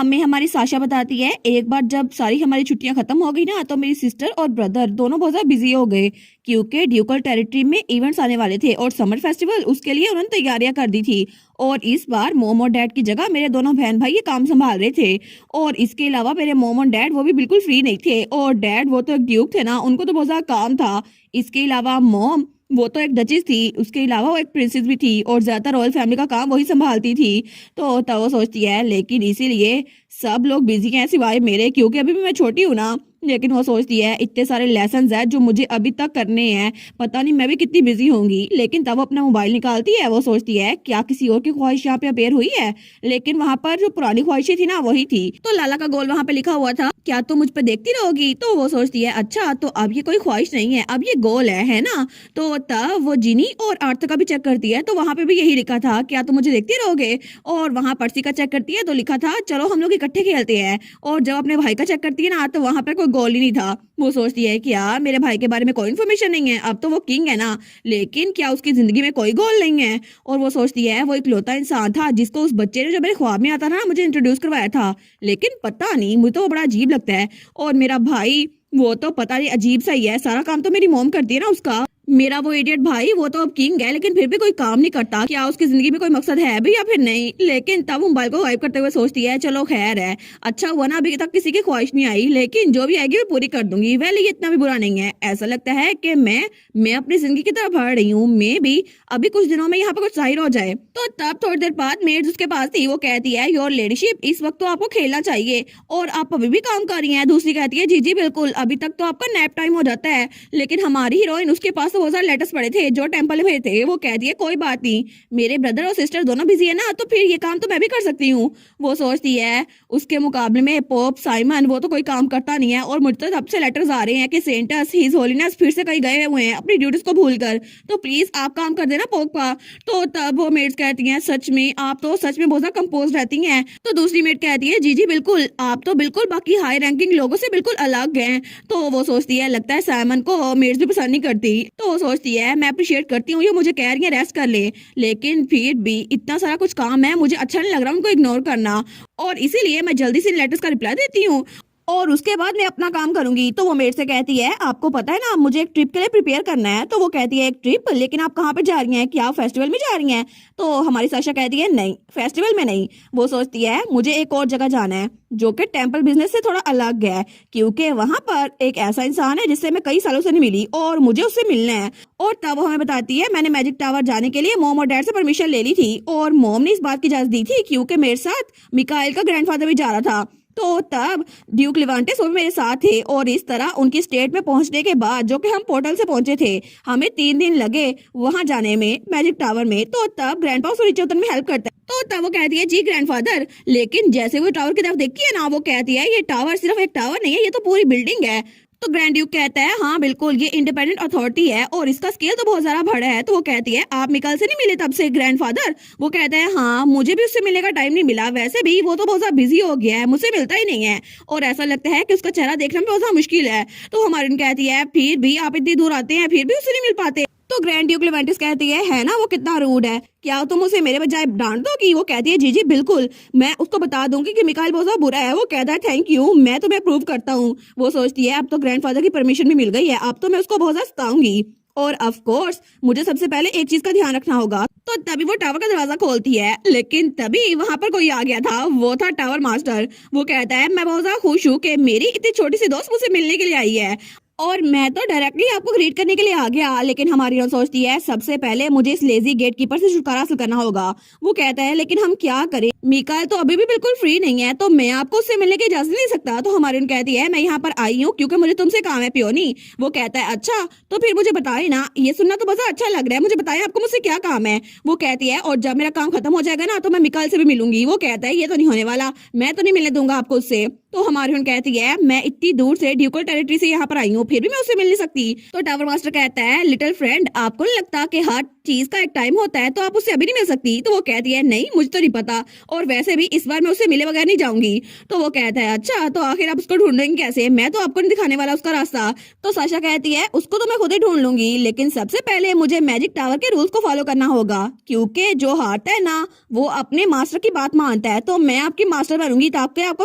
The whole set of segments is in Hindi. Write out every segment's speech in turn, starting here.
हमें हमारी साशा बताती है एक बार जब सारी हमारी छुट्टियां खत्म हो गई ना तो मेरी सिस्टर और ब्रदर दोनों बहुत ज्यादा बिजी हो गए क्योंकि ड्यूकल टेरिटरी में इवेंट्स आने वाले थे और समर फेस्टिवल उसके लिए उन्होंने तैयारियां कर दी थी। और इस बार मोम और डैड की जगह मेरे दोनों बहन भाई ये काम संभाल रहे थे। और इसके अलावा मेरे मोम और डैड वो भी बिल्कुल फ्री नहीं थे। और डैड वो तो एक ड्यूक थे ना, उनको तो बहुत ज्यादा काम था। इसके अलावा मोम वो तो एक डचेस थी, उसके अलावा वो एक प्रिंसेस भी थी और ज्यादातर रॉयल फैमिली का काम वही संभालती थी। तो तब वो सोचती है लेकिन इसीलिए सब लोग बिजी हैं सिवाय मेरे, क्योंकि अभी भी मैं छोटी हूँ ना। लेकिन वो सोचती है इतने सारे लेसन है जो मुझे अभी तक करने हैं, पता नहीं मैं भी कितनी बिजी होंगी। लेकिन तब वो अपना मोबाइल निकालती है, वो सोचती है क्या किसी और की ख्वाहिश यहाँ पे अपेयर हुई है। लेकिन वहाँ पर जो पुरानी ख्वाहिशें थी ना वही थी। तो लाला का गोल वहाँ पे लिखा हुआ था, क्या तुम मुझ पे देखती रहोगी। तो वो सोचती है अच्छा तो अब ये कोई ख्वाहिश नहीं है, अब ये गोल है ना। तो तब वो जिनी और आर्थ का भी चेक करती है, तो वहाँ पे भी यही लिखा था क्या तुम मुझे देखती रहोगे। और वहाँ पर्सी का चेक करती है तो लिखा था चलो हम लोग इकट्ठे खेलते हैं। और जब अपने भाई का चेक करती है ना तो वहाँ पर कोई गोल ही नहीं था। वो सोचती है कि यार मेरे भाई के बारे में कोई इन्फॉर्मेशन नहीं है, अब तो वो किंग है ना, लेकिन क्या उसकी जिंदगी में कोई गोल नहीं है। और वो सोचती है वो इकलौता इंसान था जिसको उस बच्चे ने जो मेरे ख्वाब में आता था ना मुझे इंट्रोड्यूस करवाया था, लेकिन पता नहीं मुझे तो वो बड़ा अजीब लगता है। और मेरा भाई वो तो पता नहीं अजीब सा ही है, सारा काम तो मेरी मॉम करती है ना उसका। मेरा वो इडियट भाई वो तो अब किंग है लेकिन फिर भी कोई काम नहीं करता, क्या उसकी जिंदगी में कोई मकसद है भी या फिर नहीं। लेकिन तब मोबाइल को गायब करते हुए सोचती है चलो खैर है, अच्छा हुआ ना अभी तक किसी की ख्वाहिश नहीं आई, लेकिन जो भी आएगी वो पूरी कर दूंगी। वह ये इतना भी बुरा नहीं है, ऐसा लगता है कि मैं अपनी जिंदगी की तरफ बढ़ रही हूँ, मैं भी अभी कुछ दिनों में यहाँ पे कुछ जाहिर हो जाए। तो तब थोड़ी देर बाद मेड उसके पास थी, वो कहती है योर लेडीशिप इस वक्त तो आपको खेलना चाहिए और आप अभी भी काम कर रही हैं। दूसरी कहती है जी जी बिल्कुल, अभी तक तो आपका नैप टाइम हो जाता है। लेकिन हमारी हीरोइन उसके पास तो बहुत सारे लेटर्स पड़े थे जो टेंपल में थे। वो कहती है कोई बात नहीं, मेरे ब्रदर और सिस्टर दोनों बिजी है ना, तो फिर ये काम तो मैं भी कर सकती हूँ। वो सोचती है उसके मुकाबले में पोप साइमन वो तो कोई काम करता नहीं है और मुझे तो सबसे लेटर्स आ रहे हैं कि सेंटस हिज होलीनेस फिर से कहीं गए हुए हैं अपनी ड्यूटीज को भूलकर, तो प्लीज आप काम कर देना पोप का। तो तब वो मेड्स कहती हैं सच में आप तो सच में बहुत ज्यादा कंपोज रहती हैं। तो दूसरी मेड कहती है जी जी बिल्कुल, आप तो बिल्कुल बाकी हाई रैंकिंग लोगों से बिल्कुल अलग हैं। तो वो सोचती है लगता है साइमन को मेड्स भी पसंद नहीं करती। तो वो सोचती है मैं अप्रिशिएट करती हूँ ये मुझे कह रही है रेस्ट कर ले, लेकिन फिर भी इतना सारा कुछ काम है मुझे अच्छा नहीं लग रहा उनको इग्नोर करना, और इसीलिए मैं जल्दी से लेटर्स का रिप्लाई देती हूँ और उसके बाद मैं अपना काम करूंगी। तो वो मेरे से कहती है आपको पता है ना मुझे एक ट्रिप के लिए प्रिपेयर करना है। तो वो कहती है एक ट्रिप, लेकिन आप कहाँ पे जा रही हैं, क्या आप फेस्टिवल में जा रही हैं। तो हमारी साशा कहती है नहीं फेस्टिवल में नहीं। वो सोचती है मुझे एक और जगह जाना है जो कि टेंपल बिजनेस से थोड़ा अलग है, क्योंकि वहां पर एक ऐसा इंसान है जिससे मैं कई सालों से नहीं मिली और मुझे उससे मिलना है। और तब वो हमें बताती है मैंने मैजिक टावर जाने के लिए मॉम और डैड से परमिशन ले ली थी और मॉम ने इस बात की इजाजत दी थी क्योंकि मेरे साथ मिकाएल का ग्रैंडफादर भी जा रहा था। तो तब ड्यूक लिवांटेस वो भी मेरे साथ थे और इस तरह उनकी स्टेट में पहुंचने के बाद जो कि हम पोर्टल से पहुंचे थे, हमें 3 दिन लगे वहां जाने में मैजिक टावर में। तो तब ग्रैंडपा उसको नीचे उतरने में हेल्प करता है। तो तब वो कहती है जी ग्रैंडफादर, लेकिन जैसे वो टावर की तरफ देखती है ना वो कहती है ये टावर सिर्फ एक टावर नहीं है, ये तो पूरी बिल्डिंग है। तो ग्रैंड ड्यूक कहता है हाँ बिल्कुल ये इंडिपेंडेंट अथॉरिटी है और इसका स्केल तो बहुत ज्यादा बड़ा है। तो वो कहती है आप मिकाल से नहीं मिले तब से ग्रैंडफादर। वो कहता है हाँ मुझे भी उससे मिलने का टाइम नहीं मिला, वैसे भी वो तो बहुत ज्यादा बिजी हो गया है, मुझसे मिलता ही नहीं है और ऐसा लगता है कि उसका चेहरा देखना भी बहुत ज्यादा मुश्किल है। तो हमारी कहती है फिर भी आप इतनी दूर आते हैं फिर भी उससे नहीं मिल पाते। तो ग्रैंड ड्यूक लिवेंटिस कहती है ना वो कितना रूड है, क्या तुम उसे मेरे बजाय डांट दोगी। वो कहती है जी जी बिल्कुल, मैं उसको बता दूंगी कि मिकाइल बहुत ज्यादा बुरा है। वो कहता है थैंक यू, मैं तुम्हें प्रूव करता हूँ। वो सोचती है अब तो ग्रैंडफादर की परमिशन भी मिल गई है, अब तो मैं उसको बहुत ज्यादा सताऊंगी और ऑफ कोर्स मुझे सबसे पहले एक चीज का ध्यान रखना होगा। तो तभी वो टावर का दरवाजा खोलती है, लेकिन तभी वहां पर कोई आ गया था, वो था टावर मास्टर। वो कहता है मैं बहुत ज्यादा खुश हूँ कि मेरी इतनी छोटी सी दोस्त मुझसे मिलने के लिए आई है और मैं तो डायरेक्टली आपको ग्रीट करने के लिए आ गया। लेकिन हमारी हीरोइन सोचती है सबसे पहले मुझे इस लेजी गेट कीपर से छुटकारा हासिल करना होगा। वो कहता है लेकिन हम क्या करें, मिकाएल तो अभी भी बिल्कुल फ्री नहीं है, तो मैं आपको उससे मिलने की इजाजत नहीं सकता। तो हमारी हीरोइन कहती है मैं यहाँ पर आई हूँ क्योंकि मुझे तुमसे काम है पियोनी। वो कहता है अच्छा तो फिर मुझे बताए ना, ये सुनना तो बहुत अच्छा लग रहा है, मुझे बताए आपको मुझसे क्या काम है। वो कहती है और जब मेरा काम खत्म हो जाएगा ना तो मैं मिकाएल से भी मिलूंगी। वो कहता है ये तो नहीं होने वाला, मैं तो नहीं मिलने दूंगा आपको उससे। तो हमारी कहती है मैं इतनी दूर से ड्यूकल टेरिटरी से यहाँ पर आई हूँ, फिर भी मैं उससे मिल नहीं सकती। तो टावर मास्टर कहता है लिटिल फ्रेंड, आपको नहीं लगता कि हर चीज का एक टाइम होता है, तो आप उससे अभी नहीं मिल सकती? तो वो कहती है नहीं, मुझे तो नहीं पता, और वैसे भी इस बार मैं उससे मिले बगैर नहीं जाऊंगी। तो वो कहता है अच्छा, तो आखिर आप उसको ढूंढेंगे कैसे? मैं तो आपको नहीं दिखाने वाला उसका रास्ता। तो साशा कहती है उसको तो मैं खुद ही ढूंढ लूंगी, लेकिन सबसे पहले मुझे मैजिक टावर के रूल्स को फॉलो करना होगा, क्योंकि जो हारता है ना वो अपने मास्टर की बात मानता है। तो मैं आपकी मास्टर बनूंगी ताकि आपको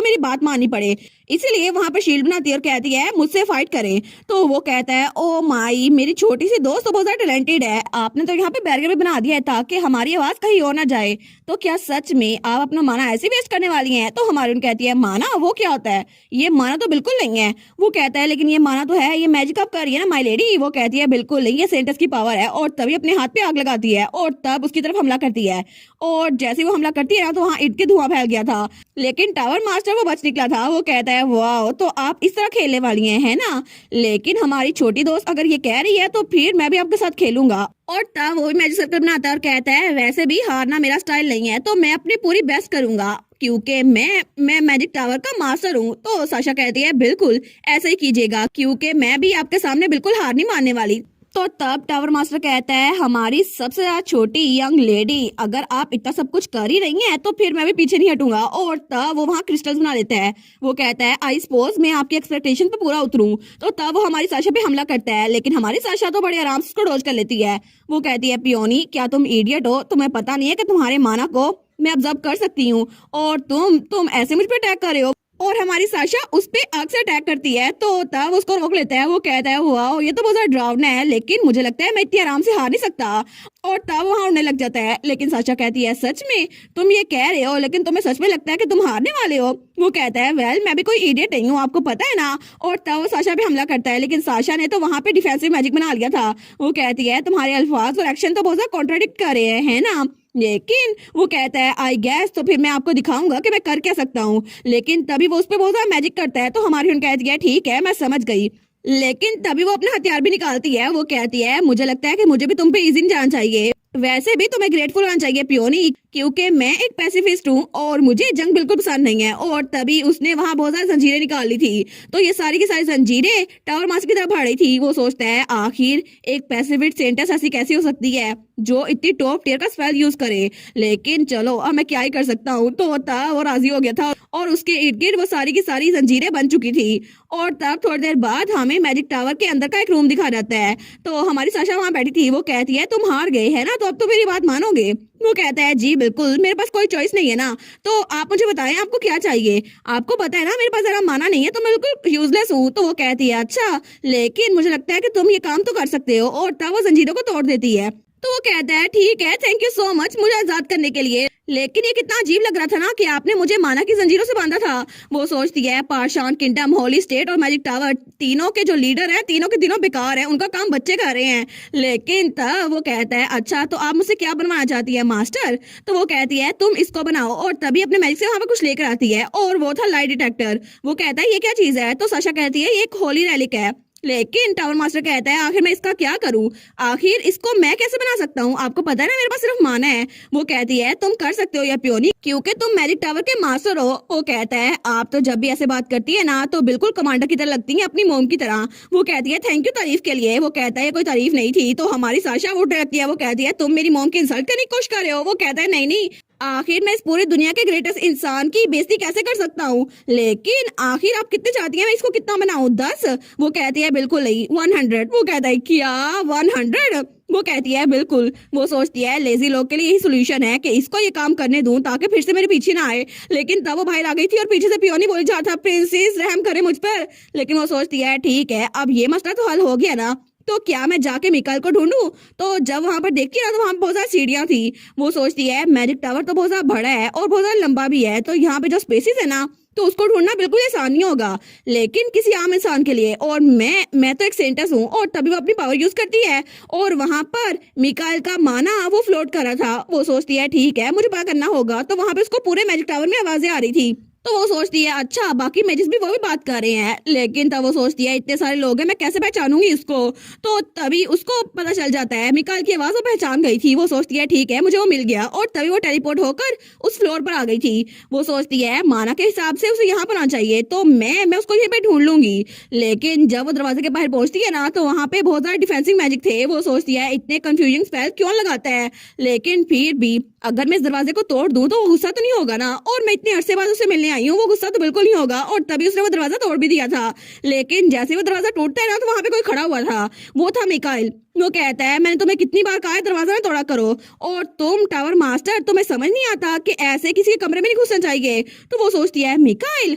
मेरी बात माननी पड़े, इसीलिए वहां पर शील्ड बनाती है और कहती है मुझसे फाइट करें। तो वो कहता है ओ माई, मेरी छोटी सी दोस्त तो बहुत ज्यादा टैलेंटेड है, आपने तो यहाँ पे बैरियर भी बना दिया है ताकि हमारी आवाज कहीं और ना जाए। तो क्या सच में आप अपना माना ऐसे वेस्ट करने वाली हैं? तो हमारी कहती है माना वो क्या होता है? ये माना तो बिल्कुल नहीं है। वो कहता है लेकिन ये माना तो है, ये मैजिक आप कर रही है ना माई लेडी। वो कहती है बिल्कुल नहीं, ये सेंटस की पावर है। और तभी अपने हाथ पे आग लगाती है और तब उसकी तरफ हमला करती है, और जैसे वो हमला करती है ना तो वहाँ ईंट के धुआं फैल गया था, लेकिन टावर मास्टर वो बच निकला था। वो कहता है वाह, तो आप इस तरह खेलने वाली हैं, है ना? लेकिन हमारी छोटी दोस्त अगर ये कह रही है तो फिर मैं भी आपके साथ खेलूंगा। और तब वो भी मैजिक सर्कल बनाता है और कहता है वैसे भी हारना मेरा स्टाइल नहीं है, तो मैं अपनी पूरी बेस्ट करूंगा, क्योंकि मैं मैजिक टावर का मास्टर हूँ। तो साशा कहती है बिल्कुल ऐसा ही कीजिएगा, क्योंकि मैं भी आपके सामने बिल्कुल हार नहीं मानने वाली। तो तब टावर मास्टर कहता है हमारी सबसे ज्यादा छोटी यंग लेडी, अगर आप इतना सब कुछ कर ही रही हैं तो फिर मैं भी पीछे नहीं हटूंगा। और तब वो वहाँ क्रिस्टल्स बना लेता है। वो कहता है आई सपोज मैं आपकी एक्सपेक्टेशन पे पूरा उतरूं। तो तब वो हमारी साशा पे हमला करता है, लेकिन हमारी साशा तो बड़े आराम से उसको डॉज कर लेती है। वो कहती है पियोनी, क्या तुम इडियट हो? तुम्हें पता नहीं है कि तुम्हारे माना को मैं ऑब्जर्व कर सकती हूँ, और तुम ऐसे मुझ पे अटैक कर रहे हो? और हमारी साशा उस पे आग से अटैक करती है। तो तब उसको रोक लेता है। वो कहता है वाह, ये तो बहुत ज्यादा डरावना है, लेकिन मुझे लगता है मैं इतनी आराम से हार नहीं सकता। और तब वहां उड़ने लग जाता है। लेकिन साशा कहती है सच में तुम ये कह रहे हो, लेकिन तुम्हें सच में लगता है कि तुम हारने वाले हो? वो कहता है वेल, मैं भी कोई इडियट नहीं हूँ, आपको पता है ना। और तब वो साशा पे हमला करता है, लेकिन साशा ने तो वहां पे डिफेंसिव मैजिक बना लिया था। वो कहती है तुम्हारे अल्फाज और एक्शन तो बहुत ज्यादा कॉन्ट्राडिक्ट कर रहे हैं, है ना? लेकिन वो कहता है आई गैस, तो फिर मैं आपको दिखाऊंगा कि मैं कर क्या सकता हूँ। लेकिन तभी वो उस पर बहुत ज्यादा मैजिक करता है। तो हमारी कहती है ठीक है, मैं समझ गई। लेकिन तभी वो अपना हथियार भी निकालती है। वो कहती है मुझे लगता है कि मुझे भी तुम पे इजी नहीं जाना चाहिए, वैसे भी तुम्हें ग्रेटफुल होना चाहिए पियोनी, क्योंकि मैं एक पैसिफिस्ट हूँ और मुझे जंग बिल्कुल पसंद नहीं है। और तभी उसने वहाँ बहुत सारी जंजीरें निकाल ली थी। तो ये सारी की सारी जंजीरें टावर मास्टर की तरफ बढ़ रही थी। वो सोचता है आखिर एक पैसिफिस्ट सेंटस ऐसी कैसी हो सकती है जो इतनी टॉप टियर का स्पेल यूज करे, लेकिन चलो अब मैं क्या ही कर सकता हूँ। तो वो राजी हो गया था और उसके इर्द गिर्द वो सारी की सारी जंजीरें बन चुकी थी। और तब थोड़ी देर बाद हमें मैजिक टावर के अंदर का एक रूम दिखा जाता है। तो हमारी साशा वहाँ बैठी थी। वो कहती है तुम हार गए है ना, तो अब तो मेरी बात मानोगे? वो कहता है जी बिल्कुल, मेरे पास कोई चॉइस नहीं है ना। तो आप मुझे बताएं आपको क्या चाहिए? आपको पता है ना मेरे पास जरा माना नहीं है, तो मैं बिल्कुल यूजलेस हूँ। तो वो कहती है अच्छा, लेकिन मुझे लगता है कि तुम ये काम तो कर सकते हो। और तब वो जंजीरों को तोड़ देती है। तो वो कहता है ठीक है, थैंक यू सो मच मुझे आजाद करने के लिए, लेकिन ये कितना अजीब लग रहा था ना कि आपने मुझे माना की जंजीरों से बांधा था। वो सोचती है पाषाण किंगडम, होली स्टेट और मैजिक टावर, तीनों के जो लीडर हैं तीनों के तीनों बेकार हैं, उनका काम बच्चे कर रहे हैं। लेकिन तब वो कहता है अच्छा, तो आप मुझसे क्या बनवाना चाहती है मास्टर? तो वो कहती है तुम इसको बनाओ। और तभी अपने मैजिक से वहां पर कुछ लेकर आती है, और वो था लाइट डिटेक्टर। वो कहता है ये क्या चीज है? तो साशा कहती है ये एक होली रेलिक है। लेकिन टावर मास्टर कहता है आखिर मैं इसका क्या करूं? आखिर इसको मैं कैसे बना सकता हूं? आपको पता है ना मेरे पास सिर्फ माना है। वो कहती है तुम कर सकते हो या पियोनी, क्योंकि तुम मैजिक टावर के मास्टर हो। वो कहता है आप तो जब भी ऐसे बात करती है ना तो बिल्कुल कमांडर की तरह लगती है, अपनी मोम की तरह। वो कहती है थैंक यू तारीफ के लिए। वो कहता है कोई तारीफ नहीं थी। तो हमारी साशा वो डरती है। वो कहती है तुम मेरी मोम की इंसल्ट करने की कोशिश कर रहे हो? वो कहता है नहीं नहीं, आखिर मैं इस पूरी दुनिया के ग्रेटेस्ट इंसान की बेइज्जती कैसे कर सकता हूँ? लेकिन आखिर आप कितने चाहती हैं मैं इसको कितना बनाऊं? 10? वो कहती है बिल्कुल नहीं, 100। वो कहता है क्या 100? वो कहती है बिल्कुल। वो सोचती है लेजी लोग के लिए यही सोल्यूशन है कि इसको ये काम करने दूं ताकि फिर से मेरे पीछे ना आए। लेकिन तब वो बाहर आ गई थी और पीछे से पियोनी बोल जा था प्रिंसेस रहम करे मुझ पर। लेकिन वो सोचती है ठीक है, अब ये मसला तो हल हो गया ना, तो क्या मैं जाके मिकाइल को ढूंढूं? तो जब वहां पर देखती है ना तो वहां बहुत सारी सीढ़ियां थी। वो सोचती है मैजिक टावर तो बहुत ज्यादा बड़ा है और बहुत ज्यादा लंबा भी है, तो यहाँ पे जो स्पेसिस है ना तो उसको ढूंढना बिल्कुल आसान नहीं होगा, लेकिन किसी आम इंसान के लिए। और मैं तो एक सेंटस हूँ। और तभी वो अपनी पावर यूज करती है और वहां पर मिकाइल का माना वो फ्लोट कर रहा था। वो सोचती है ठीक है मुझे पता करना होगा। तो वहां पे उसको पूरे मैजिक टावर में आवाजें आ रही थी। तो वो सोचती है अच्छा बाकी मैजिस भी वो भी बात कर रहे हैं, लेकिन तब वो सोचती है इतने सारे लोग हैं मैं कैसे पहचानूंगी इसको। तो तभी उसको पता चल जाता है मिकाइल की आवाज वो पहचान गई थी। वो सोचती है ठीक है मुझे वो मिल गया, और तभी वो टेलीपोर्ट होकर उस फ्लोर पर आ गई थी। वो सोचती है माना के हिसाब से उसे यहाँ पर आना चाहिए, तो मैं उसको यहीं पे ढूंढ लूंगी। लेकिन जब वो दरवाजे के बाहर पहुंचती है ना, तो वहां पे बहुत सारे डिफेंसिंग मैजिक थे। वो सोचती है इतने कंफ्यूजिंग स्पेल क्यों लगाता है, लेकिन फिर भी अगर मैं इस दरवाजे को तोड़ दूं तो वो गुस्सा तो नहीं होगा ना, और मैं इतने अरसे बाद उसे मिलने आई हूँ, वो गुस्सा तो बिल्कुल नहीं होगा। और तभी उसने वो दरवाजा तोड़ भी दिया था। लेकिन जैसे वो दरवाजा टूटता है ना, तो वहां पे कोई खड़ा हुआ था, वो था मिकाइल। वो कहता है मैंने तुम्हें कितनी बार कहा है दरवाजा ना तोड़ा करो, और तुम टावर मास्टर तुम्हें समझ नहीं आता कि ऐसे किसी के कमरे में नहीं घुसना चाहिए। तो वो सोचती है मिकाइल,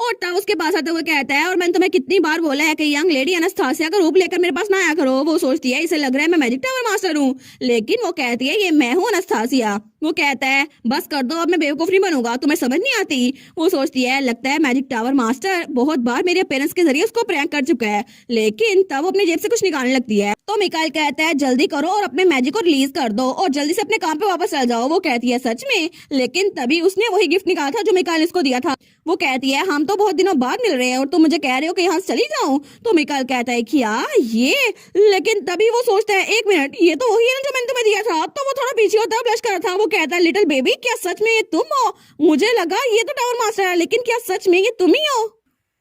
और तब उसके पास आते हुए कहता है और मैंने तुम्हें कितनी बार बोला है कि यंग लेडी अनास्थासिया का रूप लेकर मेरे पास ना आया करो। वो सोचती है इसे लग रहा है मैं मैजिक टावर मास्टर हूँ, लेकिन वो कहती है ये मैं हूँ अनास्थासिया। वो कहता है बस कर दो, अब मैं बेवकूफ नहीं बनूंगा, तुम्हें समझ नहीं आती। वो सोचती है लगता है मैजिक टावर मास्टर बहुत बार मेरे पेरेंट्स के जरिए उसको प्रैंक कर चुका है, लेकिन तब वो अपनी जेब से कुछ निकालने लगती है। तो मिकाइल कहता है जल्दी करो और अपने मैजिक को रिलीज कर दो और जल्दी से अपने काम पे वापस चल जाओ। वो कहती है सच में, लेकिन तभी उसने वही गिफ्ट निकाला था जो मिकाइल इसको दिया था। वो कहती है हम तो बहुत दिनों बाद मिल रहे हैं और तुम मुझे कह रहे हो कि यहाँ से चली जाऊं। तो मिकाइल कहता है क्या ये, लेकिन तभी वो सोचता है एक मिनट ये तो वही है ना जो मैंने तुम्हें दिया था। तो वो थोड़ा पीछे होता है, ब्लश कर रहा था। वो कहता है लिटिल बेबी क्या सच में ये तुम हो, मुझे लगा ये तो टावर मास्टर है, लेकिन क्या सच में ये तुम ही हो।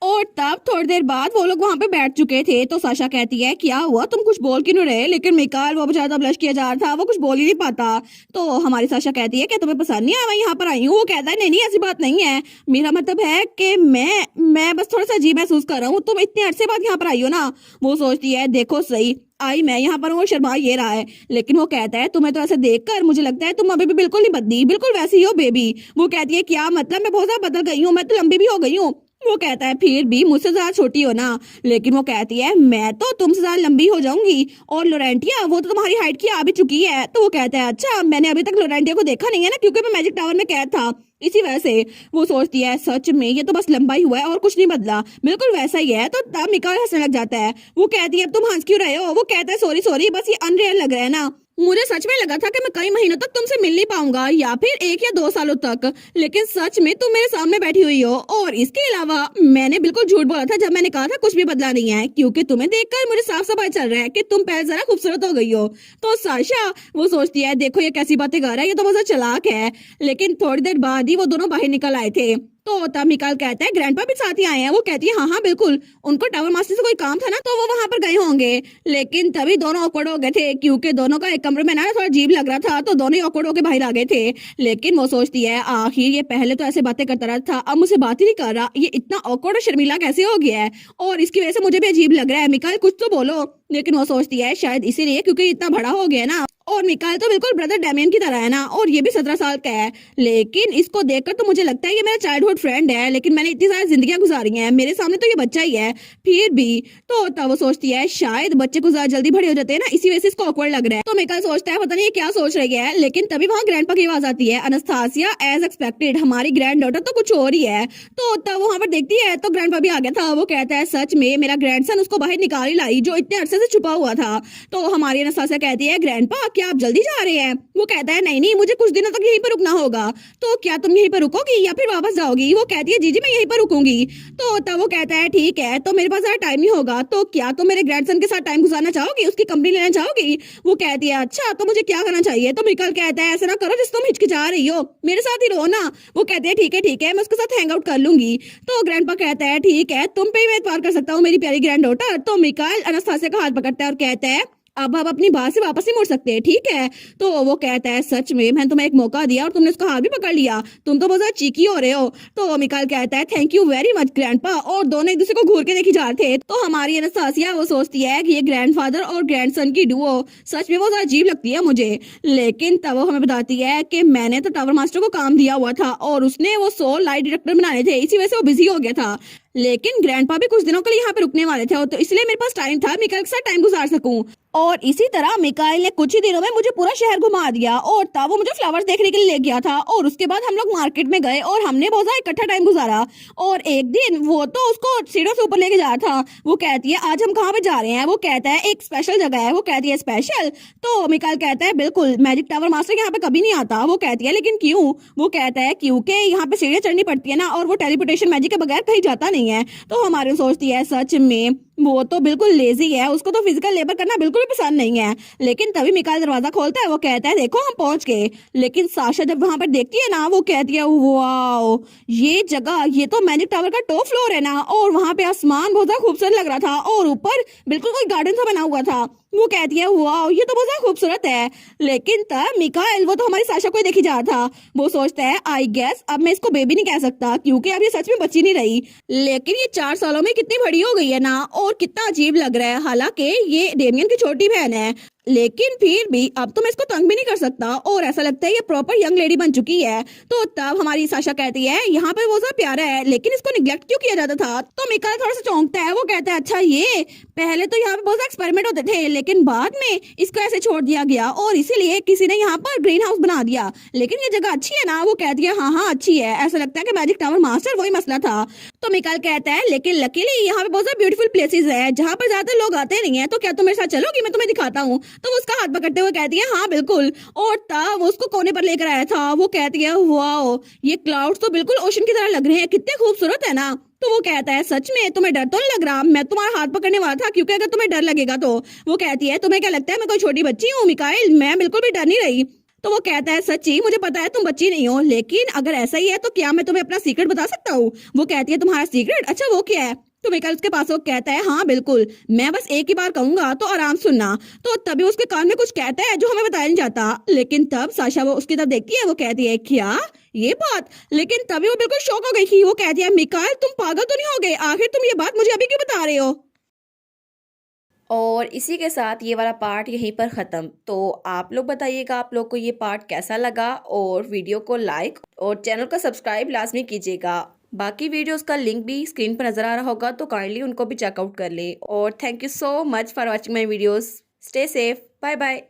और तब थोड़ी देर बाद वो लोग वहां पे बैठ चुके थे। तो साशा कहती है क्या हुआ तुम कुछ बोल क्यों नहीं रहे, लेकिन मिकाइल वो बेचारा ब्लश किया जा रहा था, वो कुछ बोल ही नहीं पाता। तो हमारी साशा कहती है क्या तुम्हें पसंद नहीं आया मैं यहाँ पर आई हूँ। वो कहता है नहीं नहीं ऐसी बात नहीं है, मेरा मतलब है कि मैं बस थोड़ा सा अजीब महसूस कर रहा हूँ, तुम इतने अरसे बाद यहाँ पर आई हो ना। वो सोचती है देखो सही आई मैं यहाँ पर हूँ, शर्मा ये रहा है। लेकिन वो कहता है तुम्हें तो ऐसे देखकर मुझे लगता है तुम अभी भी बिल्कुल नहीं बदली, बिल्कुल वैसी ही हो बेबी। वो कहती है क्या मतलब, मैं बहुत ज्यादा बदल गई हूँ, मैं तो लंबी भी हो गई हूँ। वो कहता है फिर भी मुझसे ज्यादा छोटी हो ना। लेकिन वो कहती है मैं तो तुमसे ज्यादा लंबी हो जाऊंगी, और लोरेंटिया वो तो तुम्हारी हाइट की आ भी चुकी है। तो वो कहता है अच्छा मैंने अभी तक लोरेंटिया को देखा नहीं है ना, क्योंकि मैं मैजिक टावर में कैद था, इसी वजह से। वो सोचती है सच में ये तो बस लंबाई हुआ है और कुछ नहीं बदला, बिल्कुल वैसा ही है। तो तब मिकाइल हंसने लग जाता है। वो कहती है अब तुम हंस क्यों रहे हो। वो कहता है सॉरी सॉरी बस ये अनरियल लग रहा है ना, मुझे सच में लगा था कि मैं कई महीनों तक तुमसे मिल नहीं पाऊंगा, या फिर 1 या 2 सालों तक, लेकिन सच में तुम मेरे सामने बैठी हुई हो। और इसके अलावा मैंने बिल्कुल झूठ बोला था जब मैंने कहा था कुछ भी बदला नहीं है, क्योंकि तुम्हें देखकर मुझे साफ साफ पता चल रहा है कि तुम पहले जरा खूबसूरत हो गई हो। तो साशा वो सोचती है देखो ये कैसी बातें कर रहा है, ये तो बहुत चालाक है। लेकिन थोड़ी देर बाद ही वो दोनों बाहर निकल आए थे। तो तब मिकाइल कहता है ग्रैंडपा भी साथ ही आए हैं। वो कहती है हाँ बिल्कुल, उनको टावर मास्टर से कोई काम था ना, तो वो वहां पर गए होंगे। लेकिन तभी दोनों ऑकवर्ड हो गए थे, क्योंकि दोनों का एक कमरे में ना थोड़ा अजीब लग रहा था, तो दोनों ही ऑकवर्ड होकर बाहर आ गए थे। लेकिन वो सोचती है आखिर ये पहले तो ऐसे बातें करता रहता था, अब मुझसे बात ही नहीं कर रहा, ये इतना ऑकवर्ड और शर्मीला कैसे हो गया है, और इसकी वजह से मुझे भी अजीब लग रहा है। मिकाइल कुछ तो बोलो। लेकिन वो सोचती है शायद इसीलिए क्योंकि इतना बड़ा हो गया ना, और मिकाइल तो बिल्कुल ब्रदर डैमियन की तरह है ना, और ये भी 17 साल का है। लेकिन इसको देखकर तो मुझे लगता है ये मेरा चाइल्डहुड फ्रेंड है, लेकिन मैंने इतनी सारी जिंदगियां गुजारी हैं, मेरे सामने तो ये बच्चा ही है फिर भी। तो तब वो सोचती है शायद बच्चे को ज्यादा जल्दी बड़े हो जाते हैं ना, इसी वजह से इसको ऑकवर्ड लग रहा है। तो मिकाइल सोचता है पता नहीं ये क्या सोच रही है। लेकिन तभी वहाँ ग्रैंडपा की आवाज आती है अनास्थासिया एज एक्सपेक्टेड हमारी ग्रैंड डॉटर तो कुछ और ही है। तो तब वहाँ पर देखती है तो ग्रैंडपा भी आ गया था। वो कहता है सच में मेरा ग्रैंडसन उसको बाहर निकाल ही लाई जो इतने अरसे से छुपा हुआ था। तो हमारी अनास्थासिया कहती है ग्रैंडपा क्या आप जल्दी जा रहे हैं। वो कहता है नहीं नहीं मुझे कुछ दिनों तक यहीं पर रुकना होगा। तो क्या तुम यहीं पर रुकोगी या फिर वापस जाओगी। वो कहती है जी जी मैं यहीं पर रुकूंगी। तो तब वो कहता है ठीक है तो मेरे पास ज्यादा टाइम नहीं होगा, तो क्या तुम मेरे ग्रैंडसन के साथ टाइम गुजारना चाहोगी, उसकी कंपनी लेना चाहोगी। वो कहती है अच्छा तो मुझे क्या करना चाहिए। तो मिकाइल कहता है ऐसा ना करो जिस तुम हिचकिचा रही हो, मेरे साथ ही रहो ना। वो कहते हैं ठीक है मैं उसके साथ हैंग आउट कर लूंगी। तो ग्रैंडपा कहता है ठीक है तुम पे ही मैं एतबार कर सकता हूँ मेरी प्यारी ग्रैंड डॉटर। तो मिकाइल अनास्थासिया का हाथ पकड़ता है और कहता है अब आप अपनी बात से वापस नहीं मुड़ सकते ठीक है। तो वो कहता है सच में मैंने तुम्हें एक मौका दिया और तुमने उसका हाथ भी पकड़ लिया, तुम तो बहुत ज्यादा चीकी हो रहे हो। तो मिकाइल कहता है thank you very much grandpa, और दोनों एक दूसरे को घूर के देखे जा रहे थे। तो हमारी अनास्थासिया वो सोचती है कि ये ग्रैंडफादर और ग्रैंडसन की डुओ सच में बहुत ज्यादा अजीब लगती है मुझे। लेकिन तब वो हमें बताती है कि मैंने तो टावर मास्टर को काम दिया हुआ था और उसने वो 100 लाइट डिटेक्टर बनाने थे, इसी वजह से वो बिजी हो गया था। लेकिन ग्रैंडपा भी कुछ दिनों के लिए यहाँ पे रुकने वाले थे, तो इसलिए मेरे पास टाइम था मिकाइल के साथ टाइम गुजार सकूं। और इसी तरह मिकाइल ने कुछ ही दिनों में मुझे पूरा शहर घुमा दिया और तब वो मुझे फ्लावर्स देखने के लिए ले गया था। और उसके बाद हम लोग मार्केट में गए और हमने बहुत ज्यादा इकट्ठा टाइम गुजारा। और एक दिन वो तो उसको सीढ़ियों से ऊपर लेके जा रहा था। वो कहती है आज हम कहाँ पे जा रहे हैं, वो कहता है एक स्पेशल जगह है। वो कहती है स्पेशल, तो मिकाइल कहता है बिल्कुल, मैजिक टावर मास्टर यहाँ पे कभी नहीं आता। वो कहती है लेकिन क्यों, वो कहता है क्योंकि यहाँ पे सीढ़ियाँ चढ़नी पड़ती है ना, और वो टेलीपोर्टेशन मैजिक के बगैर कहीं जाता नहीं है। तो हमारी सोचती है सच में वो तो बिल्कुल लेजी है, उसको तो फिजिकल लेबर करना बिल्कुल भी पसंद नहीं है। लेकिन तभी मिकाइल दरवाजा खोलता है, वो कहता है देखो हम पहुंच गए। लेकिन साशा जब वहां पर देखती है ना, वो कहती है वाओ ये जगह, ये तो मैजिक टावर का टॉप फ्लोर है ना, और वहां पे आसमान बहुत ज्यादा खूबसूरत लग रहा था और ऊपर बिल्कुल कोई गार्डन सा बना हुआ था। वो कहती है वाओ ये तो बहुत ज्यादा खूबसूरत है। लेकिन तब मिकाइल, वो तो हमारी साशा को ही देखी जा रहा था, वो सोचता है आई गेस अब मैं इसको बेबी नहीं कह सकता क्योंकि अब ये सच में बच्ची नहीं रही। लेकिन ये 4 सालों में कितनी बड़ी हो गई है ना, और कितना अजीब लग रहा है। हालांकि ये डेमियन की छोटी बहन है, लेकिन फिर भी अब तो मैं इसको तंग भी नहीं कर सकता, और ऐसा लगता है ये प्रॉपर यंग लेडी बन चुकी है। तो तब हमारी साशा कहती है यहाँ पे वो सब प्यारा है लेकिन इसको निग्लेक्ट क्यों किया जाता था। तो मिकाइल थोड़ा सा चौंकता है, वो कहता है अच्छा ये पहले तो यहाँ पे बहुत एक्सपेरिमेंट होते थे लेकिन बाद में इसको ऐसे छोड़ दिया गया और इसीलिए किसी ने यहाँ पर ग्रीन हाउस बना दिया। लेकिन ये जगह अच्छी है ना, वो कहती है हाँ हाँ अच्छी है, ऐसा लगता है कि मैजिक टावर मास्टर वही मसला था। तो मिकाइल कहता है लेकिन लकीली यहाँ पे बहुत सारे ब्यूटीफुल प्लेसेस है जहाँ पर ज्यादा लोग आते नहीं है, तो क्या तुम मेरे साथ चलोगी, मैं तुम्हें दिखाता हूँ। तो वो उसका हाथ पकड़ते हुए कहती है हाँ बिल्कुल। और तब वो उसको कोने पर लेकर आया था। वो कहती है वाओ ये क्लाउड्स तो बिल्कुल ओशन की तरह लग रहे हैं, कितने खूबसूरत है ना। तो वो कहता है सच में तुम्हें डर तो नहीं लग रहा, मैं तुम्हारा हाथ पकड़ने वाला था क्योंकि अगर तुम्हें डर लगेगा तो। वो कहती है तुम्हें क्या लगता है मैं कोई छोटी बच्ची हूँ मिकाइल, मैं बिल्कुल भी डर नहीं रही। तो वो कहता है सच्ची मुझे पता है तुम बच्ची नहीं हो, लेकिन अगर ऐसा ही है तो क्या मैं तुम्हें अपना सीक्रेट बता सकता हूँ। वो कहती है तुम्हारा सीक्रेट, अच्छा वो क्या है। तो मिकाइल उसके पास वो कहता है हाँ बिल्कुल, मैं बस एक ही बार कहूंगा तो आराम सुनना। तो तभी उसके कान में कुछ कहता है जो हमें बताया नहीं जाता। लेकिन तब साशा वो उसकी तरफ देखती है, वो कहती है क्या ये बात। लेकिन तभी वो बिल्कुल शॉक हो गई थी। वो कहती है मिकाइल तुम पागल तो नहीं हो गए, आखिर तुम ये बात मुझे अभी क्यों बता रहे हो। और इसी के साथ ये वाला पार्ट यहीं पर ख़त्म। तो आप लोग बताइएगा आप लोग को ये पार्ट कैसा लगा, और वीडियो को लाइक और चैनल को सब्सक्राइब लाजमी कीजिएगा। बाकी वीडियोस का लिंक भी स्क्रीन पर नज़र आ रहा होगा, तो काइंडली उनको भी चेकआउट कर ले। और thank you so much for watching my videos. Stay safe, bye bye.